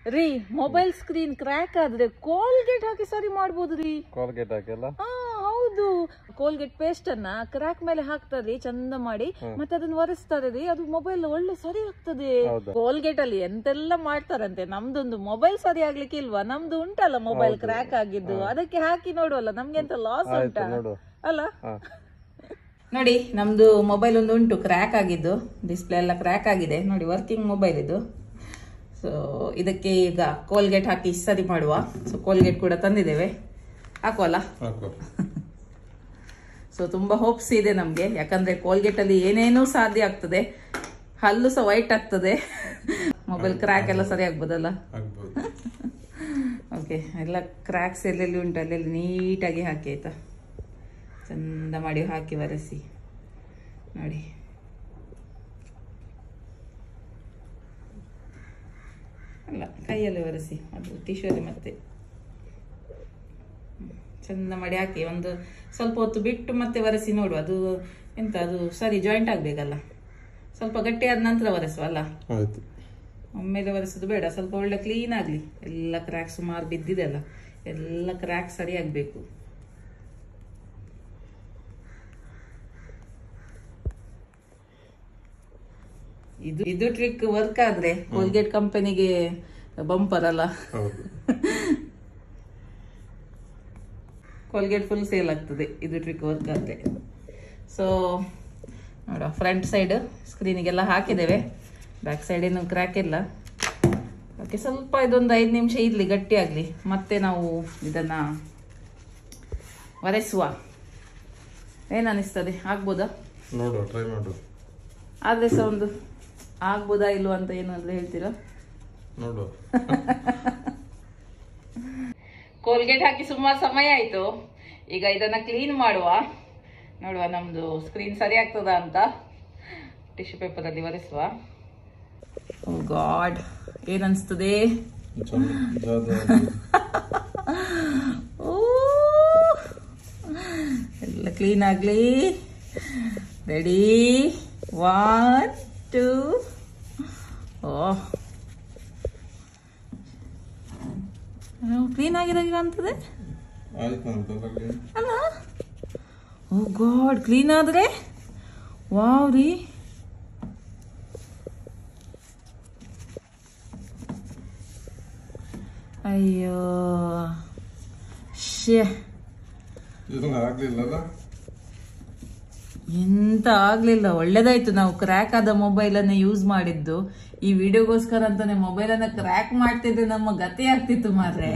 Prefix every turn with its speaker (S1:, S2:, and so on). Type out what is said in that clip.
S1: ರೀ mobile screen crack ಆದ್ರೆ Colgate ಹಾಕಿ ಸರಿ ಮಾಡ್ಬೋದು ರೀ.
S2: ಕೋಲ್ಗೇಟ್ ಹಾಕಲ್ಲ?
S1: ಹೌದು, ಕೋಲ್ಗೇಟ್ ಪೇಸ್ಟ್ ಅನ್ನ ಕ್ರ್ಯಾಕ್ ಮೇಲೆ ಹಾಕ್ತಾರೆ ಚಂದ ಮಾಡಿ, ಮತ್ತೆ ಅದನ್ನ ಒರೆಸ್ತಾರೆ ರೀ, ಅದು ಮೊಬೈಲ್ ಒಳ್ಳೆ ಸರಿ ಆಗ್ತದೆ. ಕೋಲ್ಗೇಟ್ ಅಲ್ಲಿ ಎಂತೆಲ್ಲ ಮಾಡ್ತಾರಂತೆ, ನಮ್ದೊಂದು ಮೊಬೈಲ್ ಸರಿ ಆಗ್ಲಿಕ್ಕೆ ಇಲ್ವಾ? ನಮ್ದು ಉಂಟಲ್ಲ ಮೊಬೈಲ್ ಕ್ರ್ಯಾಕ್ ಆಗಿದ್ದು, ಅದಕ್ಕೆ ಹಾಕಿ ನೋಡುವಲ್ಲ, ನಮ್ಗೆ ಎಂತ ಲಾಸ್ ಉಂಟಾ ಅಲ್ಲ? ನೋಡಿ, ನಮ್ದು ಮೊಬೈಲ್ ಒಂದು ಉಂಟು ಕ್ರ್ಯಾಕ್ ಆಗಿದ್ದು, ಡಿಸ್ಪ್ಲೇ ಎಲ್ಲ ಕ್ರ್ಯಾಕ್ ಆಗಿದೆ ನೋಡಿ, ವರ್ಕಿಂಗ್ ಮೊಬೈಲ್ ಇದು. ಸೊ ಇದಕ್ಕೆ ಈಗ ಕೋಲ್ಗೇಟ್ ಹಾಕಿ ಸರಿ ಮಾಡುವ. ಸೊ ಕೋಲ್ಗೇಟ್ ಕೂಡ ತಂದಿದ್ದೇವೆ, ಹಾಕುವಲ್ಲ? ಸೊ ತುಂಬಾ ಹೋಪ್ಸ್ ಇದೆ ನಮ್ಗೆ, ಯಾಕಂದ್ರೆ ಕೋಲ್ಗೇಟ್ ಅಲ್ಲಿ ಏನೇನೂ ಸಾಧ್ಯ ಆಗ್ತದೆ, ಹಲ್ಲು ಸಹ ವೈಟ್ ಆಗ್ತದೆ, ಮೊಬೈಲ್ ಕ್ರ್ಯಾಕ್ ಎಲ್ಲ ಸರಿ ಆಗ್ಬೋದಲ್ಲ? ಓಕೆ, ಎಲ್ಲ ಕ್ರ್ಯಾಕ್ಸ್ ಎಲ್ಲೆಲ್ಲಿ ಉಂಟು ಅಲ್ಲೆಲ್ಲಿ ನೀಟಾಗಿ ಹಾಕಿ ಆಯ್ತಾ, ಚಂದ ಮಾಡಿ ಹಾಕಿ ಒರೆಸಿ ನೋಡಿ. ಅಲ್ಲ, ಕೈಯಲ್ಲಿ ಒರೆಸಿ, ಅದು ಟಿಶ್ಯೂಲಿ ಮತ್ತೆ ಚಂದ ಮಾಡಿ ಹಾಕಿ ಒಂದು ಸ್ವಲ್ಪ ಹೊತ್ತು ಬಿಟ್ಟು ಮತ್ತೆ ಒರೆಸಿ ನೋಡು, ಅದು ಎಂತ ಅದು ಸರಿ ಜಾಯಿಂಟ್ ಆಗ್ಬೇಕಲ್ಲ, ಸ್ವಲ್ಪ ಗಟ್ಟಿ ಆದ ನಂತರ ಒರೆಸುವ ಅಲ್ಲ? ಒಮ್ಮೆಲೆ ಒರೆಸೋದು ಬೇಡ, ಸ್ವಲ್ಪ ಒಳ್ಳೆ ಕ್ಲೀನ್ ಆಗ್ಲಿ. ಎಲ್ಲ ಕ್ರ್ಯಾಕ್ ಸುಮಾರು ಬಿದ್ದಿದೆ ಅಲ್ಲ, ಎಲ್ಲ ಕ್ರ್ಯಾಕ್ ಸರಿ ಆಗ್ಬೇಕು. ಇದು ಟ್ರಿಕ್ ವರ್ಕ್ ಆದ್ರೆ ಕೋಲ್ಗೇಟ್ ಕಂಪನಿಗೆ ಬಂಪರ್ ಅಲ್ಲ? ಕೋಲ್ಗೇಟ್ ಫುಲ್ ಸೇಲ್ ಆಗ್ತದೆ ಇದು ಟ್ರಿಕ್ ವರ್ಕ್ ಆದ್ರೆ. ಸೊ ನೋಡ, ಫ್ರಂಟ್ ಸೈಡ್ ಸ್ಕ್ರೀನಿಗೆಲ್ಲ ಹಾಕಿದ್ದೇವೆ, ಬ್ಯಾಕ್ ಸೈಡ್ ಏನು ಕ್ರ್ಯಾಕ್ ಇಲ್ಲ. ಓಕೆ, ಸ್ವಲ್ಪ ಇದೊಂದು 5 ನಿಮಿಷ ಇರ್ಲಿ, ಗಟ್ಟಿ ಆಗ್ಲಿ, ಮತ್ತೆ ನಾವು ಇದನ್ನ ಒರೆಸುವ. ಏನ್ ಅನಿಸ್ತದೆ, ಆಗ್ಬೋದಾ?
S2: ನೋಡು, ಟ್ರೈ ಮಾಡು.
S1: ಆದ್ರೆ ಸಹ ಒಂದು ಆಗ್ಬೋದಾ ಇಲ್ವಾ ಅಂತ ಏನಾದ್ರು ಹೇಳ್ತೀರಾ?
S2: ನೋಡು.
S1: ಕೋಲ್ಗೇಟ್ ಹಾಕಿ ಸುಮಾರು ಸಮಯ ಆಯ್ತು, ಈಗ ಇದನ್ನ ಕ್ಲೀನ್ ಮಾಡುವ, ನೋಡುವ ನಮ್ದು ಸ್ಕ್ರೀನ್ ಸರಿ ಆಗ್ತದ ಅಂತ. ಟಿಶ್ಯೂ ಪೇಪರ್ ಅಲ್ಲಿ ಒರೆಸುವ. ಓ ಗಾಡ್, ಏನ್ ಅನ್ಸ್ತದೆ? ಎಲ್ಲ ಕ್ಲೀನ್ ಆಗ್ಲಿ. ರೆಡಿ, 1 2. ಓಹ್, ಕ್ಲೀನ್ ಆಗಿದಾಗ ಅಂತದೆ ಅಲ್ಲ? ಓ ಗಾಡ್, ಕ್ಲೀನ್ ಆದ್ರೆ ವಾವ್ ರೀ. ಅಯ್ಯೋ ಶೇ, ಎಂತ ಆಗ್ಲಿಲ್ಲ, ಒಳ್ಳೇದಾಯ್ತು ನಾವು ಕ್ರ್ಯಾಕ್ ಆದ ಮೊಬೈಲ್ ಅನ್ನ ಯೂಸ್ ಮಾಡಿದ್ದು. ಈ ವಿಡಿಯೋಗೋಸ್ಕರ ಅಂತಾನೆ ಮೊಬೈಲ್ ಅನ್ನ ಕ್ರ್ಯಾಕ್ ಮಾಡ್ತಿದ್ರೆ ನಮ್ಮ ಗತಿ ಆಗ್ತಿತ್ತು ಮಾರ್ರೆ.